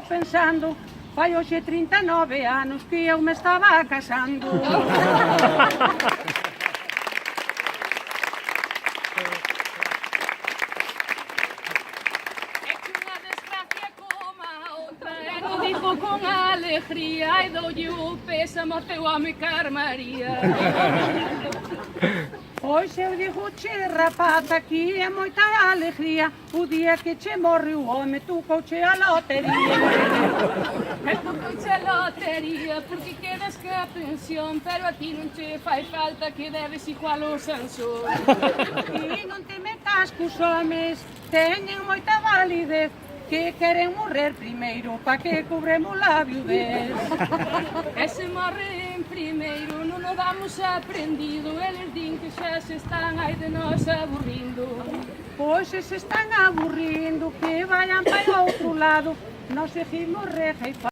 pensando, fai hoxe 39 anos que eu me estaba casando. Digo con alegría e doulle o pésamo ao teu home Carmaría. Pois eu digo che, rapaz, aquí é moita alegría. O día que che morre o home, tocouche a lotería. E tocouche a lotería porque quedas que a pensión, pero a ti non che fai falta que debes igual o Sansón. E non te metas cos homes, teñen moita validez, que queren morrer primeiro pa que cobremos a viudez. E se morren primeiro non o damos aprendido, eles din que xa se están aí de nós aburrindo. Pois se están aburrindo, que vayan para outro lado, nós seguimos reja e